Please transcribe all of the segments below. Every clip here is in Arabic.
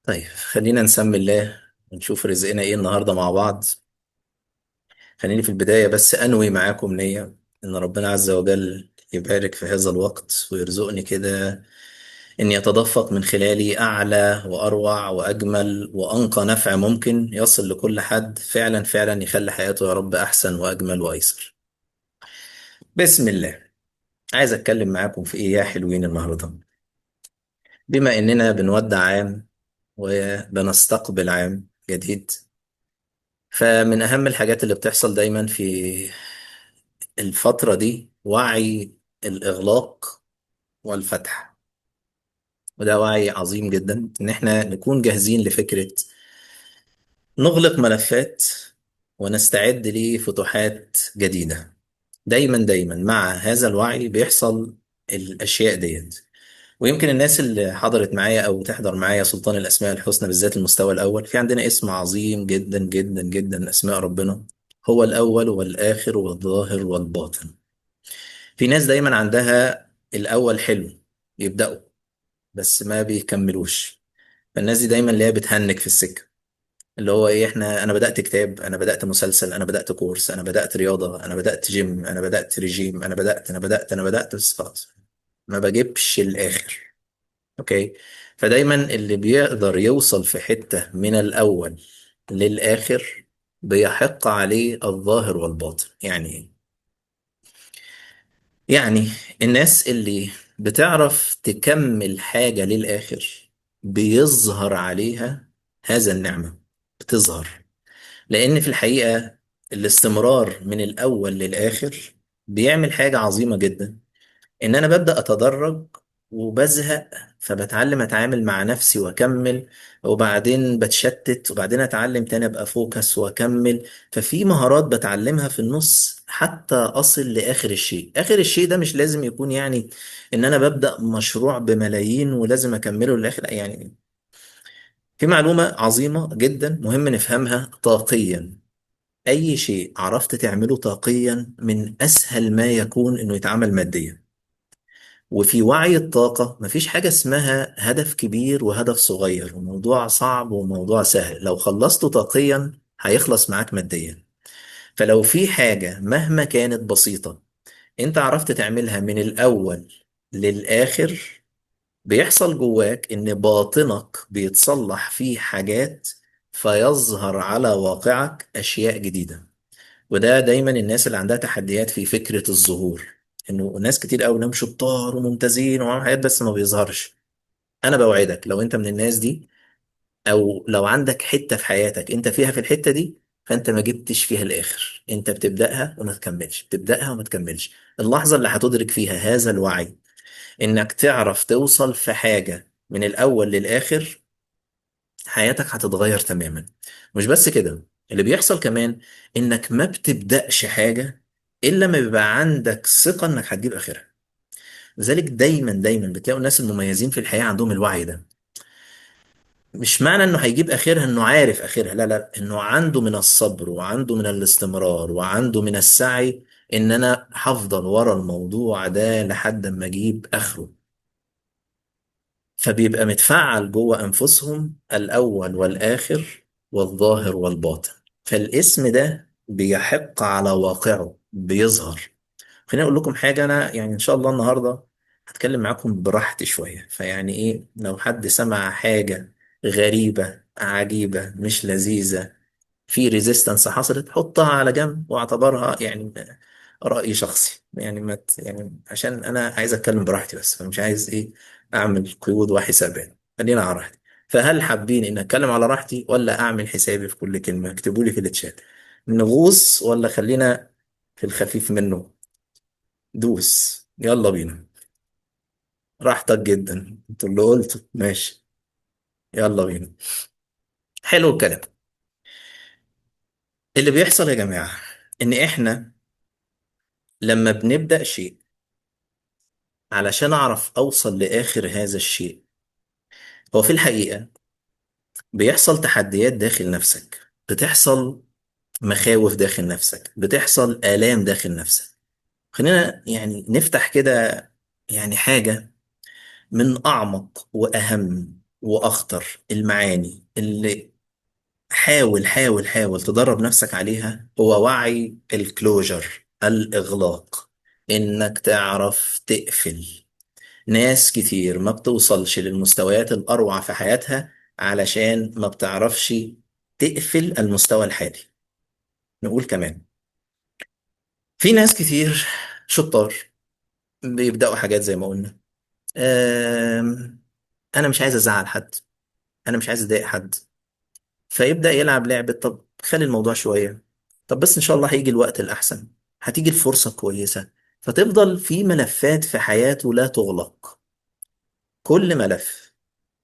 طيب، خلينا نسمي الله ونشوف رزقنا ايه النهارده مع بعض. خليني في البداية بس انوي معاكم نية ان ربنا عز وجل يبارك في هذا الوقت ويرزقني كده ان يتدفق من خلالي اعلى واروع واجمل وانقى نفع ممكن يصل لكل حد فعلا فعلا يخلي حياته يا رب احسن واجمل وايسر. بسم الله. عايز اتكلم معاكم في ايه يا حلوين النهارده؟ بما اننا بنودع عام وبنستقبل عام جديد، فمن أهم الحاجات اللي بتحصل دايما في الفترة دي وعي الإغلاق والفتح. وده وعي عظيم جدا إن إحنا نكون جاهزين لفكرة نغلق ملفات ونستعد لفتوحات جديدة. دايما دايما مع هذا الوعي بيحصل الأشياء ديت. ويمكن الناس اللي حضرت معايا أو تحضر معايا سلطان الأسماء الحسنى بالذات المستوى الأول، في عندنا اسم عظيم جدا جدا جدا من أسماء ربنا، هو الأول والآخر والظاهر والباطن. في ناس دايما عندها الأول حلو، يبدأوا بس ما بيكملوش. فالناس دي دايما اللي هي بتهنك في السكة، اللي هو ايه، انا بدأت كتاب، انا بدأت مسلسل، انا بدأت كورس، انا بدأت رياضة، انا بدأت جيم، انا بدأت ريجيم، انا بدأت بس خلاص ما بجيبش الآخر. اوكي. فدايما اللي بيقدر يوصل في حتة من الأول للآخر بيحق عليه الظاهر والباطن. يعني ايه؟ يعني الناس اللي بتعرف تكمل حاجة للآخر بيظهر عليها هذا النعمة، بتظهر. لأن في الحقيقة الاستمرار من الأول للآخر بيعمل حاجة عظيمة جدا، ان انا ببدأ اتدرج وبزهق، فبتعلم اتعامل مع نفسي واكمل، وبعدين بتشتت وبعدين اتعلم تاني ابقى فوكس واكمل. ففي مهارات بتعلمها في النص حتى اصل لاخر الشيء. اخر الشيء ده مش لازم يكون يعني ان انا ببدأ مشروع بملايين ولازم اكمله للاخر، لا يعني. في معلومة عظيمة جدا مهم نفهمها طاقيا: اي شيء عرفت تعمله طاقيا من اسهل ما يكون انه يتعمل ماديا. وفي وعي الطاقة مفيش حاجة اسمها هدف كبير وهدف صغير، وموضوع صعب وموضوع سهل. لو خلصته طاقيا هيخلص معاك ماديا. فلو في حاجة مهما كانت بسيطة انت عرفت تعملها من الأول للآخر، بيحصل جواك ان باطنك بيتصلح فيه حاجات، فيظهر على واقعك أشياء جديدة. وده دايما الناس اللي عندها تحديات في فكرة الظهور، انه ناس كتير قوي نمشوا شطار وممتازين ومعاهم حاجات بس ما بيظهرش. انا بوعدك لو انت من الناس دي، او لو عندك حتة في حياتك انت فيها في الحتة دي، فانت ما جبتش فيها الاخر. انت بتبدأها وما تكملش، بتبدأها وما تكملش. اللحظة اللي هتدرك فيها هذا الوعي، انك تعرف توصل في حاجة من الاول للاخر، حياتك هتتغير تماما. مش بس كده، اللي بيحصل كمان انك ما بتبدأش حاجة الا ما بيبقى عندك ثقة انك هتجيب اخرها. لذلك دايما دايما بتلاقوا الناس المميزين في الحياة عندهم الوعي ده. مش معنى انه هيجيب اخرها انه عارف اخرها، لا لا، انه عنده من الصبر وعنده من الاستمرار وعنده من السعي، ان انا هفضل ورا الموضوع ده لحد ما اجيب اخره. فبيبقى متفعل جوه أنفسهم الأول والآخر والظاهر والباطن. فالاسم ده بيحق على واقعه، بيظهر. خليني أقول لكم حاجة. أنا يعني إن شاء الله النهاردة هتكلم معاكم براحتي شوية، فيعني إيه لو حد سمع حاجة غريبة عجيبة مش لذيذة، في ريزيستنس حصلت، حطها على جنب واعتبرها يعني رأي شخصي. يعني ما يعني عشان انا عايز اتكلم براحتي بس، فمش عايز ايه اعمل قيود وحسابات. خلينا على راحتي. فهل حابين ان اتكلم على راحتي ولا اعمل حسابي في كل كلمة؟ اكتبوا لي في التشات. نغوص ولا خلينا في الخفيف منه؟ دوس، يلا بينا. راحتك جدا، انتوا اللي قلتوا ماشي. يلا بينا. حلو الكلام. اللي بيحصل يا جماعة ان احنا لما بنبدأ شيء، علشان أعرف أوصل لآخر هذا الشيء، هو في الحقيقة بيحصل تحديات داخل نفسك، بتحصل مخاوف داخل نفسك، بتحصل آلام داخل نفسك. خلينا يعني نفتح كده يعني حاجة من أعمق وأهم واخطر المعاني اللي حاول حاول حاول تدرب نفسك عليها هو وعي الكلوجر، الإغلاق، إنك تعرف تقفل. ناس كتير ما بتوصلش للمستويات الأروع في حياتها علشان ما بتعرفش تقفل المستوى الحالي. نقول كمان في ناس كتير شطار بيبدأوا حاجات زي ما قلنا. أنا مش عايز أزعل حد، أنا مش عايز أضايق حد، فيبدأ يلعب لعبة طب خلي الموضوع شوية، طب بس إن شاء الله هيجي الوقت الأحسن، هتيجي الفرصة كويسة. فتفضل في ملفات في حياته لا تغلق. كل ملف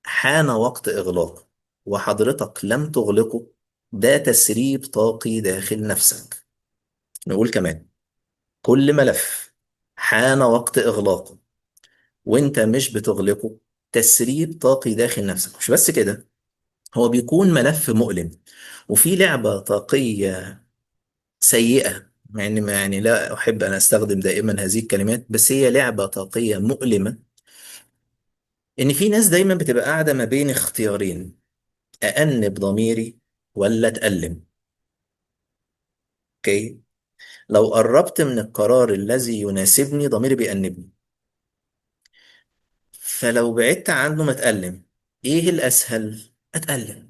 حان وقت إغلاقه وحضرتك لم تغلقه، ده تسريب طاقي داخل نفسك. نقول كمان كل ملف حان وقت إغلاقه وانت مش بتغلقه، تسريب طاقي داخل نفسك. مش بس كده، هو بيكون ملف مؤلم. وفي لعبة طاقية سيئة، مع اني ما يعني لا احب ان استخدم دائما هذه الكلمات، بس هي لعبة طاقية مؤلمة. ان في ناس دايما بتبقى قاعدة ما بين اختيارين: أأنب ضميري ولا أتألم. اوكي، لو قربت من القرار الذي يناسبني ضميري بيأنبني، فلو بعدت عنه ما أتألم. ايه الأسهل؟ أتألم.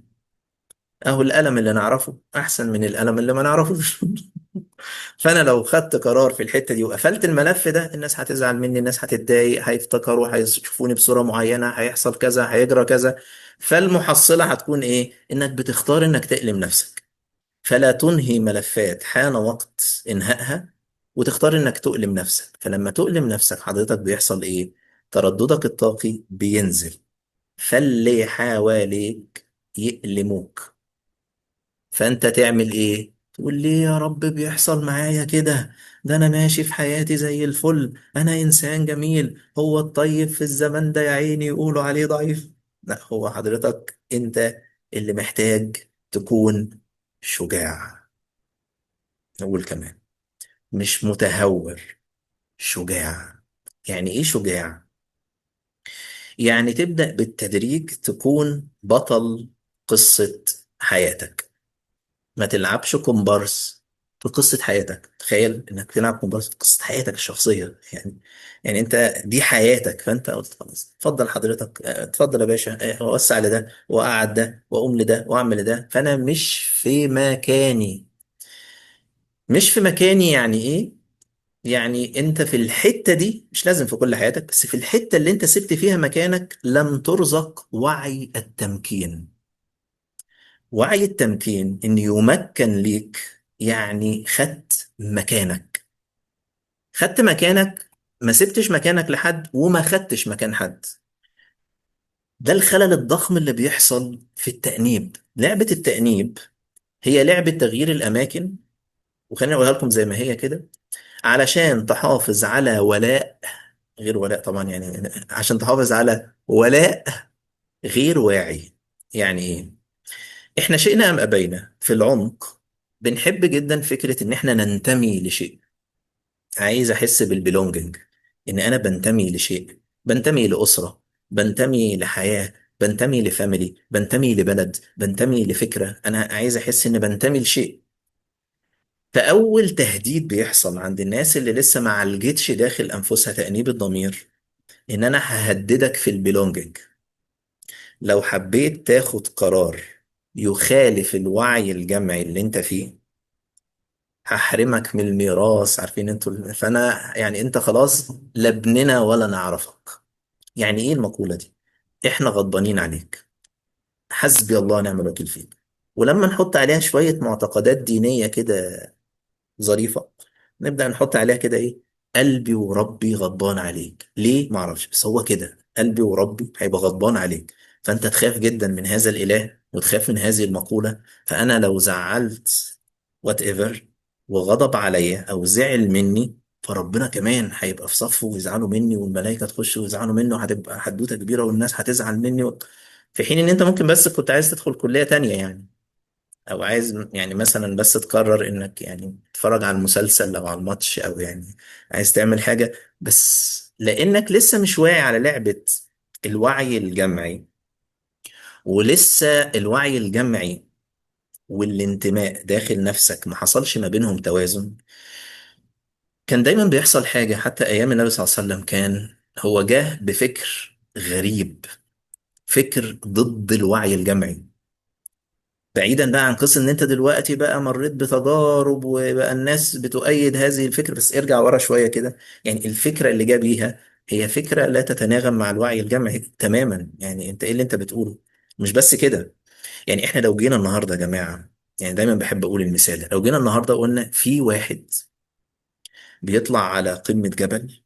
اهو الألم اللي نعرفه أحسن من الألم اللي ما نعرفوش. فانا لو خدت قرار في الحته دي وقفلت الملف ده، الناس هتزعل مني، الناس هتتضايق، هيفتكروا، هيشوفوني بصوره معينه، هيحصل كذا، هيجرى كذا. فالمحصله هتكون ايه؟ انك بتختار انك تألم نفسك، فلا تنهي ملفات حان وقت انهائها وتختار انك تؤلم نفسك. فلما تؤلم نفسك حضرتك بيحصل ايه؟ ترددك الطاقي بينزل، فاللي حواليك يألموك. فانت تعمل ايه؟ تقول ليه يا رب بيحصل معايا كده؟ ده انا ماشي في حياتي زي الفل، انا انسان جميل، هو الطيب في الزمن ده يا عيني يقولوا عليه ضعيف. لا، هو حضرتك انت اللي محتاج تكون شجاع. نقول كمان مش متهور، شجاع. يعني ايه شجاع؟ يعني تبدأ بالتدريج تكون بطل قصة حياتك. ما تلعبش كومبارس في قصة حياتك. تخيل انك تلعب كومبارس في قصة حياتك الشخصية يعني. يعني انت دي حياتك، فانت قلت خلاص اتفضل حضرتك، اتفضل يا باشا، اوسع لده واقعد ده واقوم لده واعمل لده. فانا مش في مكاني. مش في مكاني يعني ايه؟ يعني انت في الحتة دي، مش لازم في كل حياتك، بس في الحتة اللي انت سبت فيها مكانك لم ترزق وعي التمكين. وعي التمكين ان يمكن ليك، يعني خدت مكانك. خدت مكانك، ما سبتش مكانك لحد وما خدتش مكان حد. ده الخلل الضخم اللي بيحصل في التأنيب. لعبة التأنيب هي لعبة تغيير الأماكن. وخليني أقولها لكم زي ما هي كده، علشان تحافظ على ولاء، غير ولاء طبعا يعني، عشان تحافظ على ولاء غير واعي. يعني إيه؟ إحنا شئنا أم أبينا في العمق بنحب جدا فكرة إن إحنا ننتمي لشيء. عايز احس بالبيلونجنج، ان انا بنتمي لشيء، بنتمي لاسره، بنتمي لحياه، بنتمي لفاميلي، بنتمي لبلد، بنتمي لفكره. انا عايز احس ان بنتمي لشيء. فاول تهديد بيحصل عند الناس اللي لسه ما عالجتش داخل انفسها تانيب الضمير، ان انا ههددك في البيلونجنج. لو حبيت تاخد قرار يخالف الوعي الجمعي اللي انت فيه، هحرمك من الميراث. عارفين انتوا؟ فانا يعني انت خلاص لا ابننا ولا نعرفك. يعني ايه المقولة دي؟ احنا غضبانين عليك، حسبي الله ونعم الوكيل فيك. ولما نحط عليها شوية معتقدات دينية كده ظريفة، نبدأ نحط عليها كده ايه؟ قلبي وربي غضبان عليك. ليه؟ معرفش، بس هو كده قلبي وربي هيبقى غضبان عليك. فانت تخاف جدا من هذا الإله وتخاف من هذه المقولة. فأنا لو زعلت وات ايفر وغضب عليا أو زعل مني، فربنا كمان هيبقى في صفه ويزعلوا مني، والملائكة تخش ويزعلوا مني، وهتبقى حدوتة كبيرة والناس هتزعل مني. في حين ان انت ممكن بس كنت عايز تدخل كلية تانية يعني، او عايز يعني مثلا بس تقرر انك يعني تتفرج على المسلسل او على الماتش، او يعني عايز تعمل حاجة، بس لانك لسه مش واعي على لعبة الوعي الجمعي. ولسه الوعي الجمعي والانتماء داخل نفسك ما حصلش ما بينهم توازن، كان دايما بيحصل حاجة. حتى أيام النبي صلى الله عليه وسلم كان هو جاه بفكر غريب، فكر ضد الوعي الجمعي. بعيدا بقى عن قصة ان انت دلوقتي بقى مريت بتجارب وبقى الناس بتؤيد هذه الفكرة، بس ارجع ورا شوية كده. يعني الفكرة اللي جاب بيها هي فكرة لا تتناغم مع الوعي الجمعي تماما. يعني انت ايه اللي انت بتقوله؟ مش بس كده، يعني احنا لو جينا النهاردة يا جماعة، يعني دايما بحب اقول المثال، لو جينا النهاردة قلنا في واحد بيطلع على قمة جبل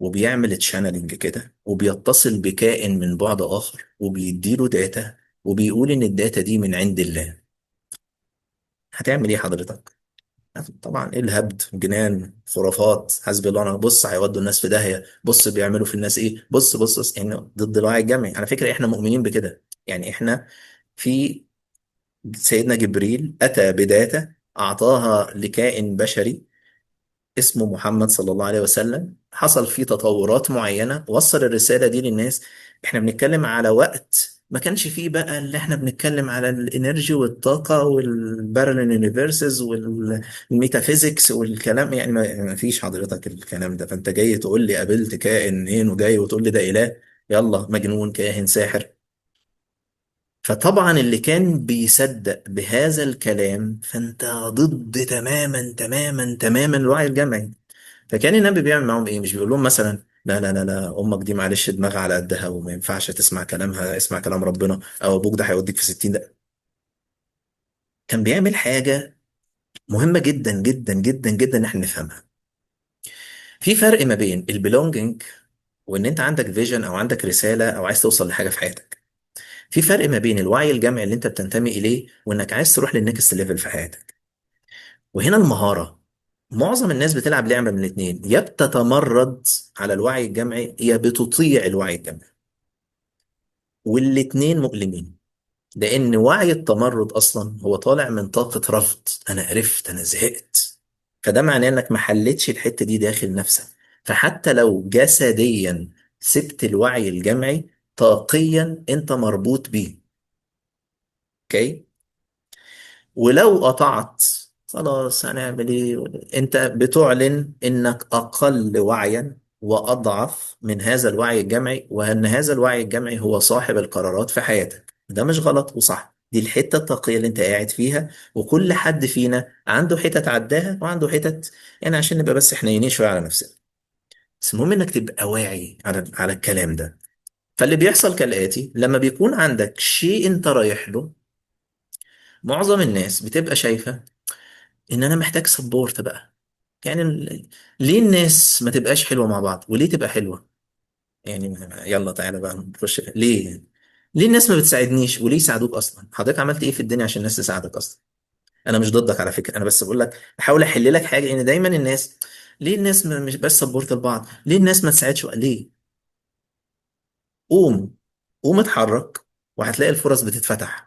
وبيعمل تشانلنج كده وبيتصل بكائن من بعد آخر وبيديله داتا وبيقول إن الداتا دي من عند الله، هتعمل إيه حضرتك؟ طبعا إيه الهبد، جنان، خرافات، حسبي الله ونعم، بص هيودوا الناس في داهية، بص بيعملوا في الناس إيه، بص بص بص، يعني ضد الوعي الجمعي. على فكرة إحنا مؤمنين بكده. يعني إحنا في سيدنا جبريل أتى بداتا أعطاها لكائن بشري اسمه محمد صلى الله عليه وسلم، حصل فيه تطورات معينة وصل الرسالة دي للناس. احنا بنتكلم على وقت ما كانش فيه بقى اللي احنا بنتكلم على الانرجي والطاقة والبارالل يونيفرسز والميتافيزيكس والكلام، يعني ما فيش حضرتك الكلام ده. فانت جاي تقول لي قابلت كائن منين وجاي وتقول لي ده اله؟ يلا مجنون، كاهن، ساحر. فطبعا اللي كان بيصدق بهذا الكلام فانت ضد تماما تماما تماما الوعي الجمعي. فكان النبي بيعمل معاهم ايه؟ مش بيقول لهم مثلا لا لا لا لا، امك دي معلش دماغها على قدها وما ينفعش تسمع كلامها، اسمع كلام ربنا، او ابوك ده هيوديك في 60 دقيقة. كان بيعمل حاجة مهمة جدا جدا جدا جدا ان احنا نفهمها. في فرق ما بين البيلونجينج وان انت عندك فيجن او عندك رسالة او عايز توصل لحاجة في حياتك. في فرق ما بين الوعي الجمعي اللي انت بتنتمي اليه وانك عايز تروح للنكست ليفل في حياتك. وهنا المهارة. معظم الناس بتلعب لعبة من الاتنين، يا بتتمرد على الوعي الجمعي يا بتطيع الوعي الجمعي، والاتنين مؤلمين. لأن وعي التمرد أصلا هو طالع من طاقة رفض، أنا عرفت، أنا زهقت. فده معناه إنك ما حلتش الحتة دي داخل نفسك. فحتى لو جسديا سبت الوعي الجمعي، طاقيا أنت مربوط بيه. أوكي؟ ولو قطعت، خلاص هنعمل ايه؟ انت بتعلن انك اقل وعيا واضعف من هذا الوعي الجمعي، وان هذا الوعي الجمعي هو صاحب القرارات في حياتك. ده مش غلط وصح، دي الحتة الطاقية اللي انت قاعد فيها. وكل حد فينا عنده حتت عداها وعنده حتت، يعني عشان نبقى بس حنينين شوية على نفسنا. بس المهم انك تبقى واعي على الكلام ده. فاللي بيحصل كالآتي: لما بيكون عندك شيء انت رايح له، معظم الناس بتبقى شايفة ان انا محتاج سبورت بقى. يعني ليه الناس ما تبقاش حلوة مع بعض؟ وليه تبقى حلوة؟ يعني يلا تعالى بقى نخش ليه؟ ليه الناس ما بتساعدنيش؟ وليه يساعدوك اصلا؟ حضرتك عملت ايه في الدنيا عشان الناس تساعدك اصلا؟ انا مش ضدك على فكرة، انا بس بقول لك بحاول احل لك حاجة. ان دايما الناس، ليه الناس مش بس سبورت لبعض؟ ليه الناس ما تساعدش؟ ليه؟ قوم، قوم اتحرك وهتلاقي الفرص بتتفتح.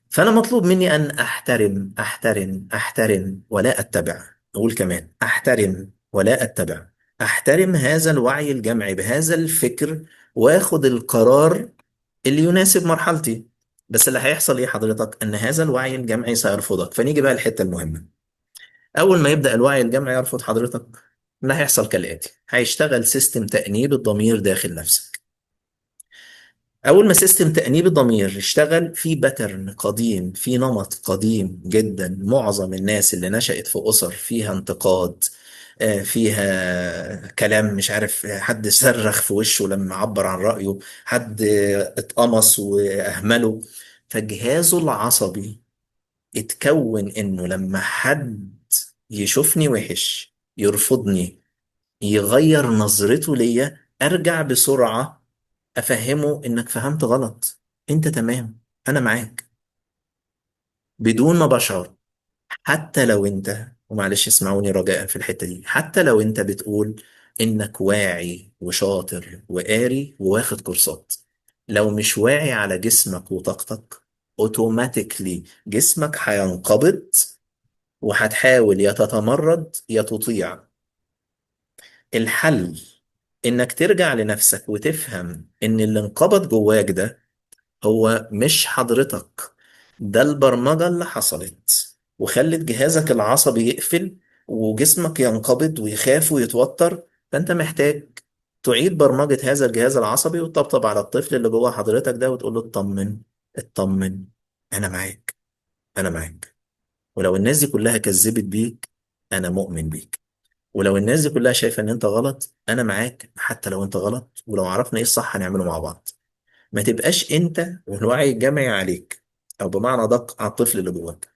فأنا مطلوب مني أن أحترم أحترم أحترم ولا أتبع. أقول كمان أحترم ولا أتبع. أحترم هذا الوعي الجمعي بهذا الفكر، وآخد القرار اللي يناسب مرحلتي. بس اللي هيحصل إيه حضرتك؟ أن هذا الوعي الجمعي سيرفضك. فنيجي بقى الحتة المهمة. أول ما يبدأ الوعي الجمعي يرفض حضرتك، اللي هيحصل كالآتي: هيشتغل سيستم تأنيب الضمير داخل نفسك. أول ما سيستم تأنيب الضمير يشتغل، في باترن قديم، في نمط قديم جدا. معظم الناس اللي نشأت في أسر فيها انتقاد، فيها كلام مش عارف، حد صرخ في وشه لما عبر عن رأيه، حد اتقمص وأهمله، فجهازه العصبي اتكون إنه لما حد يشوفني وحش، يرفضني، يغير نظرته ليا، ارجع بسرعة افهمه انك فهمت غلط، انت تمام، انا معاك، بدون ما بشعر. حتى لو انت، ومعلش اسمعوني رجاء في الحتة دي، حتى لو انت بتقول انك واعي وشاطر وقاري وواخد كورسات، لو مش واعي على جسمك وطاقتك، اوتوماتيكلي جسمك هينقبض وهتحاول يا تتمرد يا تطيع. الحل انك ترجع لنفسك وتفهم ان اللي انقبض جواك ده هو مش حضرتك، ده البرمجة اللي حصلت وخلت جهازك العصبي يقفل وجسمك ينقبض ويخاف ويتوتر. فأنت محتاج تعيد برمجة هذا الجهاز العصبي وتطبطب على الطفل اللي جوه حضرتك ده وتقول له اطمن، اطمن، أنا معاك، أنا معاك. ولو الناس دي كلها كذبت بيك، أنا مؤمن بيك. ولو الناس دي كلها شايفة إن أنت غلط، أنا معاك حتى لو أنت غلط، ولو عرفنا إيه الصح هنعمله مع بعض. ما تبقاش انت والوعي الجمعي عليك، او بمعنى ادق على الطفل اللي جواك.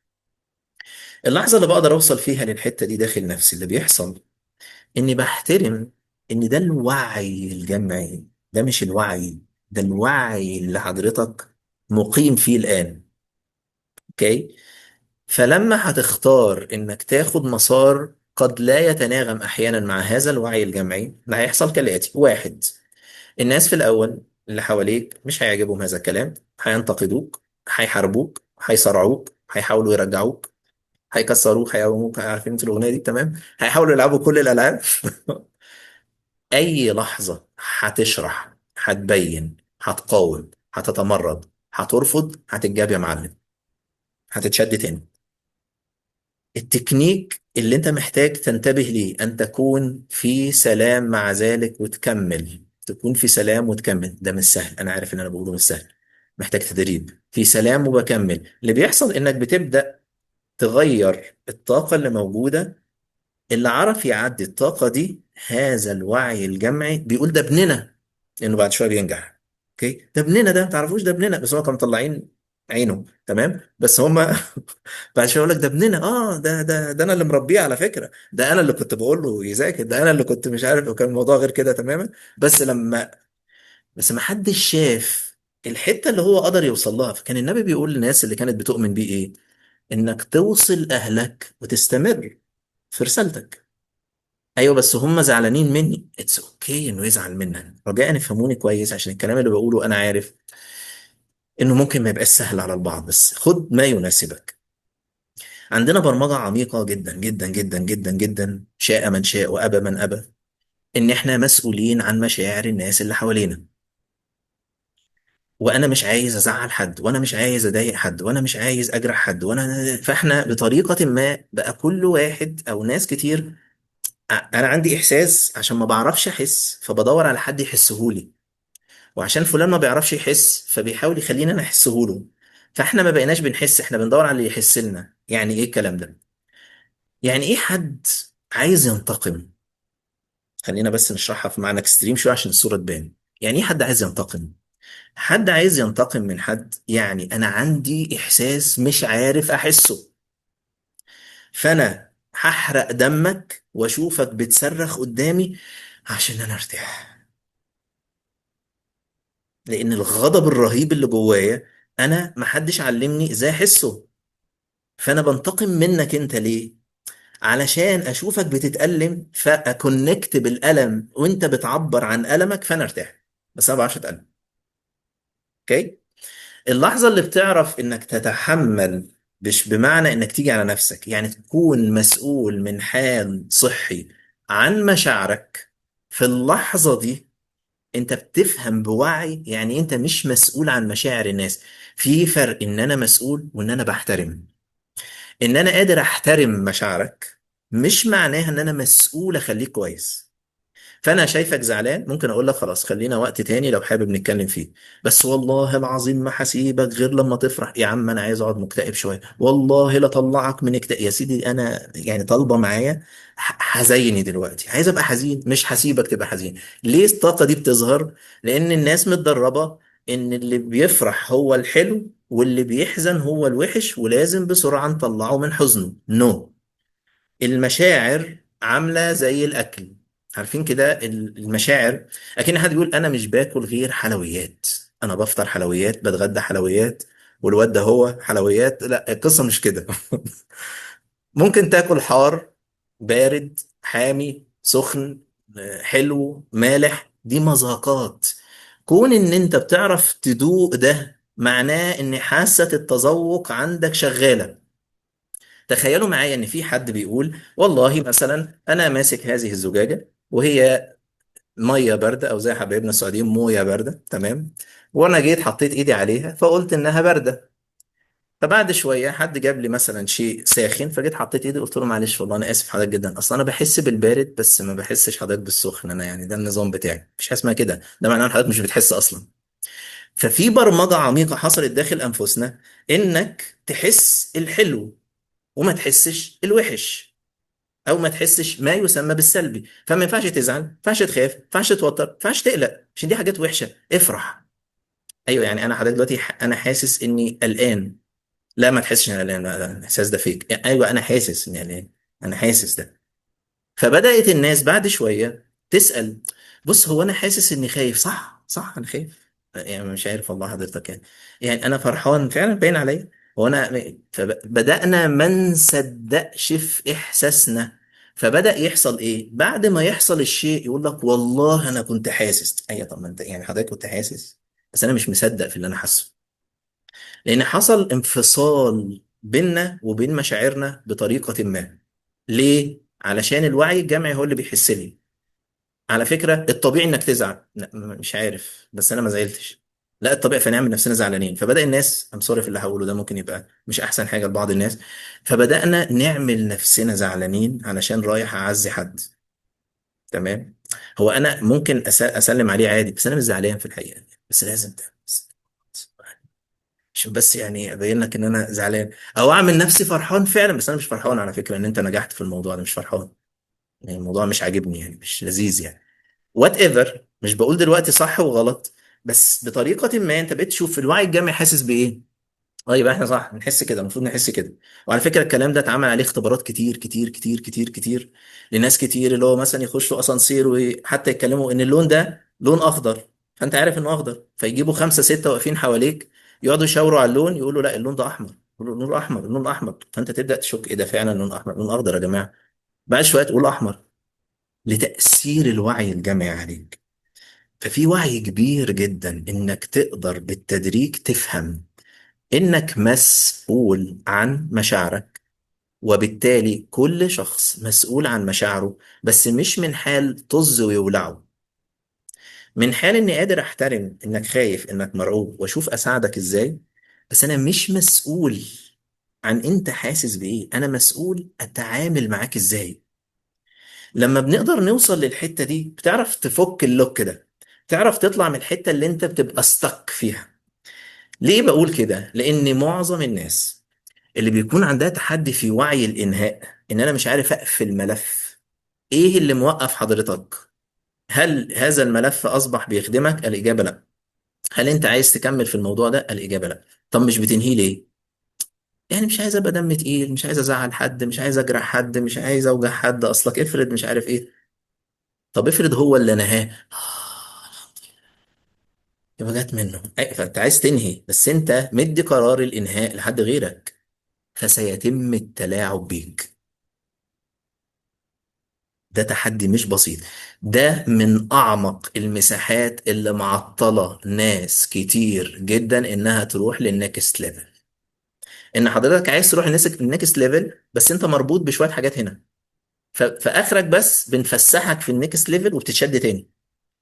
اللحظه اللي بقدر اوصل فيها للحته دي داخل نفسي اللي بيحصل، اني بحترم ان ده الوعي الجمعي، ده مش الوعي، ده الوعي اللي حضرتك مقيم فيه الان. اوكي. فلما هتختار انك تاخد مسار قد لا يتناغم احيانا مع هذا الوعي الجمعي، اللي هيحصل كالاتي: واحد، الناس في الأول اللي حواليك مش هيعجبهم هذا الكلام، هينتقدوك، هيحاربوك، هيصارعوك، هيحاولوا يرجعوك، هيكسروك، هيقوموك، عارفين انت الأغنية دي تمام، هيحاولوا يلعبوا كل الألعاب. أي لحظة هتشرح، هتبين، هتقاوم، هتتمرد، هترفض، هتتجاب يا معلم، هتتشد تاني. التكنيك اللي انت محتاج تنتبه ليه ان تكون في سلام مع ذلك وتكمل، تكون في سلام وتكمل. ده مش سهل، انا عارف ان انا بقوله مش سهل، محتاج تدريب. في سلام وبكمل، اللي بيحصل انك بتبدأ تغير الطاقة اللي موجودة. اللي عرف يعدي الطاقة دي، هذا الوعي الجمعي بيقول ده ابننا، لانه بعد شوية بينجح. اوكي، ده ابننا، ده ما تعرفوش، ده ابننا، بس هم كانوا مطلعين عينه تمام، بس هم بعد شويه يقول لك ده ابننا، ده انا اللي مربيه على فكره، ده انا اللي كنت بقول له يذاكر، ده انا اللي كنت مش عارف، وكان الموضوع غير كده تماما. بس لما بس ما حدش شاف الحته اللي هو قدر يوصل لها. فكان النبي بيقول للناس اللي كانت بتؤمن بيه ايه؟ انك توصل اهلك وتستمر في رسالتك. ايوه بس هم زعلانين مني، اتس اوكي انه يزعل منك، رجاء افهموني كويس، عشان الكلام اللي بقوله انا عارف انه ممكن ما يبقاش سهل على البعض، بس خد ما يناسبك. عندنا برمجة عميقة جدا جدا جدا جدا جدا، شاء من شاء وأبى من أبى، إن إحنا مسؤولين عن مشاعر الناس اللي حوالينا. وأنا مش عايز أزعل حد، وأنا مش عايز أضايق حد، وأنا مش عايز أجرح حد، فإحنا بطريقة ما بقى كل واحد أو ناس كتير، أنا عندي إحساس عشان ما بعرفش أحس فبدور على حد يحسهولي، وعشان فلان ما بيعرفش يحس فبيحاول يخلينا أنا أحسهوله. فإحنا ما بقيناش بنحس، إحنا بندور على اللي يحس لنا. يعني إيه الكلام ده؟ يعني إيه حد عايز ينتقم؟ خلينا بس نشرحها في معنى اكستريم شويه عشان الصوره تبان. يعني ايه حد عايز ينتقم؟ حد عايز ينتقم من حد، يعني انا عندي احساس مش عارف احسه، فانا هحرق دمك واشوفك بتصرخ قدامي عشان انا ارتاح، لان الغضب الرهيب اللي جوايا انا محدش علمني ازاي احسه. فانا بنتقم منك انت ليه؟ علشان اشوفك بتتألم فاكونكت بالألم وانت بتعبر عن ألمك فانا ارتاح، بس انا ما بعرفش اتألم. اوكي. اللحظة اللي بتعرف انك تتحمل، مش بمعنى انك تيجي على نفسك، يعني تكون مسؤول من حال صحي عن مشاعرك. في اللحظة دي انت بتفهم بوعي يعني انت مش مسؤول عن مشاعر الناس. في فرق ان انا مسؤول وان انا بحترم. ان انا قادر احترم مشاعرك مش معناها ان انا مسؤول اخليك كويس. فانا شايفك زعلان، ممكن اقول لك خلاص خلينا وقت تاني لو حابب نتكلم فيه، بس والله العظيم ما هسيبك غير لما تفرح. يا عم انا عايز اقعد مكتئب شويه، والله لا طلعك من اكتئاب يا سيدي، انا يعني طالبه معايا حزيني دلوقتي، عايز ابقى حزين، مش هسيبك تبقى حزين. ليه الطاقه دي بتظهر؟ لان الناس متدربه ان اللي بيفرح هو الحلو واللي بيحزن هو الوحش، ولازم بسرعه نطلعه من حزنه. نو. المشاعر عاملة زي الأكل، عارفين كده المشاعر. أكن حد بيقول أنا مش باكل غير حلويات، أنا بفطر حلويات، بتغدى حلويات، والواد ده هو حلويات. لا، القصة مش كده. ممكن تاكل حار، بارد، حامي، سخن، حلو، مالح، دي مذاقات. كون ان انت بتعرف تدوق ده معناه ان حاسة التذوق عندك شغالة. تخيلوا معايا ان في حد بيقول والله مثلا انا ماسك هذه الزجاجه وهي ميه بارده، او زي حبايبنا السعوديين مويه بارده تمام، وانا جيت حطيت ايدي عليها فقلت انها بارده. فبعد شويه حد جاب لي مثلا شيء ساخن، فجيت حطيت ايدي قلت له معلش والله انا اسف حضرتك جدا، اصلا انا بحس بالبارد بس ما بحسش حضرتك بالسخن، انا يعني ده النظام بتاعي، مفيش حاجه اسمها كده، ده معناه ان حضرتك مش بتحس اصلا. ففي برمجه عميقه حصلت داخل انفسنا، انك تحس الحلو وما تحسش الوحش، او ما تحسش ما يسمى بالسلبي. فما ينفعش تزعل، ما ينفعش تخاف، ما ينفعش توتر، ما ينفعش تقلق، عشان دي حاجات وحشه. افرح. ايوه يعني انا حضرتك دلوقتي انا حاسس اني قلقان. لا ما تحسش ان انا قلقان، لا، لا، الاحساس ده فيك. ايوه انا حاسس اني قلقان، انا حاسس ده. فبدات الناس بعد شويه تسال، بص هو انا حاسس اني خايف، صح صح انا خايف، يعني مش عارف والله حضرتك يعني، يعني انا فرحان فعلا باين عليا. هو انا فبدانا ما نصدقش في احساسنا. فبدا يحصل ايه بعد ما يحصل الشيء؟ يقول لك والله انا كنت حاسس. ايوه طب ما انت يعني حضرتك كنت حاسس، بس انا مش مصدق في اللي انا حاسه. لأن حصل انفصال بيننا وبين مشاعرنا بطريقة ما. ليه؟ علشان الوعي الجمعي هو اللي بيحس لي. على فكرة الطبيعي إنك تزعل، لا مش عارف بس أنا ما زعلتش. لا الطبيعي فنعمل نفسنا زعلانين. فبدأ الناس، أم سوري في اللي هقوله ده ممكن يبقى مش أحسن حاجة لبعض الناس، فبدأنا نعمل نفسنا زعلانين علشان رايح أعزي حد. تمام. هو أنا ممكن أسلم عليه عادي بس أنا مش زعلان في الحقيقة، بس لازم عشان بس يعني ابين لك ان انا زعلان، او اعمل نفسي فرحان فعلا بس انا مش فرحان على فكره ان انت نجحت في الموضوع ده، مش فرحان. يعني الموضوع مش عاجبني، يعني مش لذيذ يعني. وات ايفر، مش بقول دلوقتي صح وغلط، بس بطريقه ما انت بقيت تشوف الوعي الجمعي حاسس بايه. اه يبقى احنا صح نحس كده، المفروض نحس كده. وعلى فكره الكلام ده اتعمل عليه اختبارات كتير كتير كتير كتير كتير لناس كتير، اللي هو مثلا يخشوا اسانسير وحتى يتكلموا ان اللون ده لون اخضر، فانت عارف انه اخضر، فيجيبوا خمسه سته واقفين حواليك يقعدوا يشاوروا على اللون، يقولوا لا اللون ده احمر، يقولوا اللون احمر، اللون احمر، فانت تبدا تشك ايه ده فعلا لون احمر، لون اخضر يا جماعه. بعد شويه تقول احمر، لتاثير الوعي الجمعي عليك. ففي وعي كبير جدا انك تقدر بالتدريج تفهم إنك مسؤول عن مشاعرك، وبالتالي كل شخص مسؤول عن مشاعره، بس مش من حال طز ويولعه، من حال إني قادر أحترم إنك خايف، إنك مرعوب، وأشوف أساعدك إزاي. بس أنا مش مسؤول عن أنت حاسس بإيه، أنا مسؤول أتعامل معاك إزاي. لما بنقدر نوصل للحتة دي بتعرف تفك اللوك ده، تعرف تطلع من الحتة اللي أنت بتبقى استك فيها. ليه بقول كده؟ لأن معظم الناس اللي بيكون عندها تحدي في وعي الإنهاء، إن أنا مش عارف أقفل ملف. إيه اللي موقف حضرتك؟ هل هذا الملف أصبح بيخدمك؟ الإجابة لا. هل أنت عايز تكمل في الموضوع ده؟ الإجابة لا. طب مش بتنهيه ليه؟ يعني مش عايز أبقى دم تقيل، مش عايز أزعل حد، مش عايز أجرح حد، مش عايز أوجع حد، أصلك افرض مش عارف إيه. طب افرض هو اللي نهاه، يبقى جت منه. فأنت عايز تنهي بس أنت مدي قرار الإنهاء لحد غيرك، فسيتم التلاعب بيك. ده تحدي مش بسيط. ده من أعمق المساحات اللي معطلة ناس كتير جدا إنها تروح للنكست ليفل. إن حضرتك عايز تروح للنكست ليفل بس أنت مربوط بشوية حاجات هنا. فآخرك بس بنفسحك في النكست ليفل وبتتشد تاني،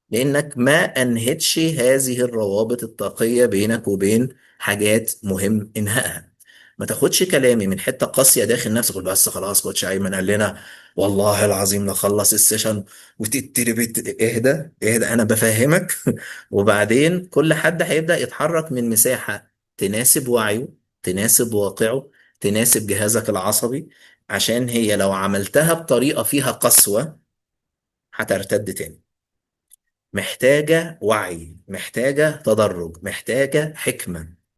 لأنك ما أنهتش هذه الروابط الطاقية بينك وبين حاجات مهم إنهائها. ما تاخدش كلامي من حتة قاسية داخل نفسك، قول بس خلاص كوتش أيمن قال لنا والله العظيم نخلص السيشن وتتري بت. اهدى اهدى أنا بفهمك وبعدين كل حد هيبدأ يتحرك من مساحة تناسب وعيه، تناسب واقعه، تناسب جهازك العصبي، عشان هي لو عملتها بطريقة فيها قسوة هترتد تاني. محتاجة وعي، محتاجة تدرج، محتاجة حكمة.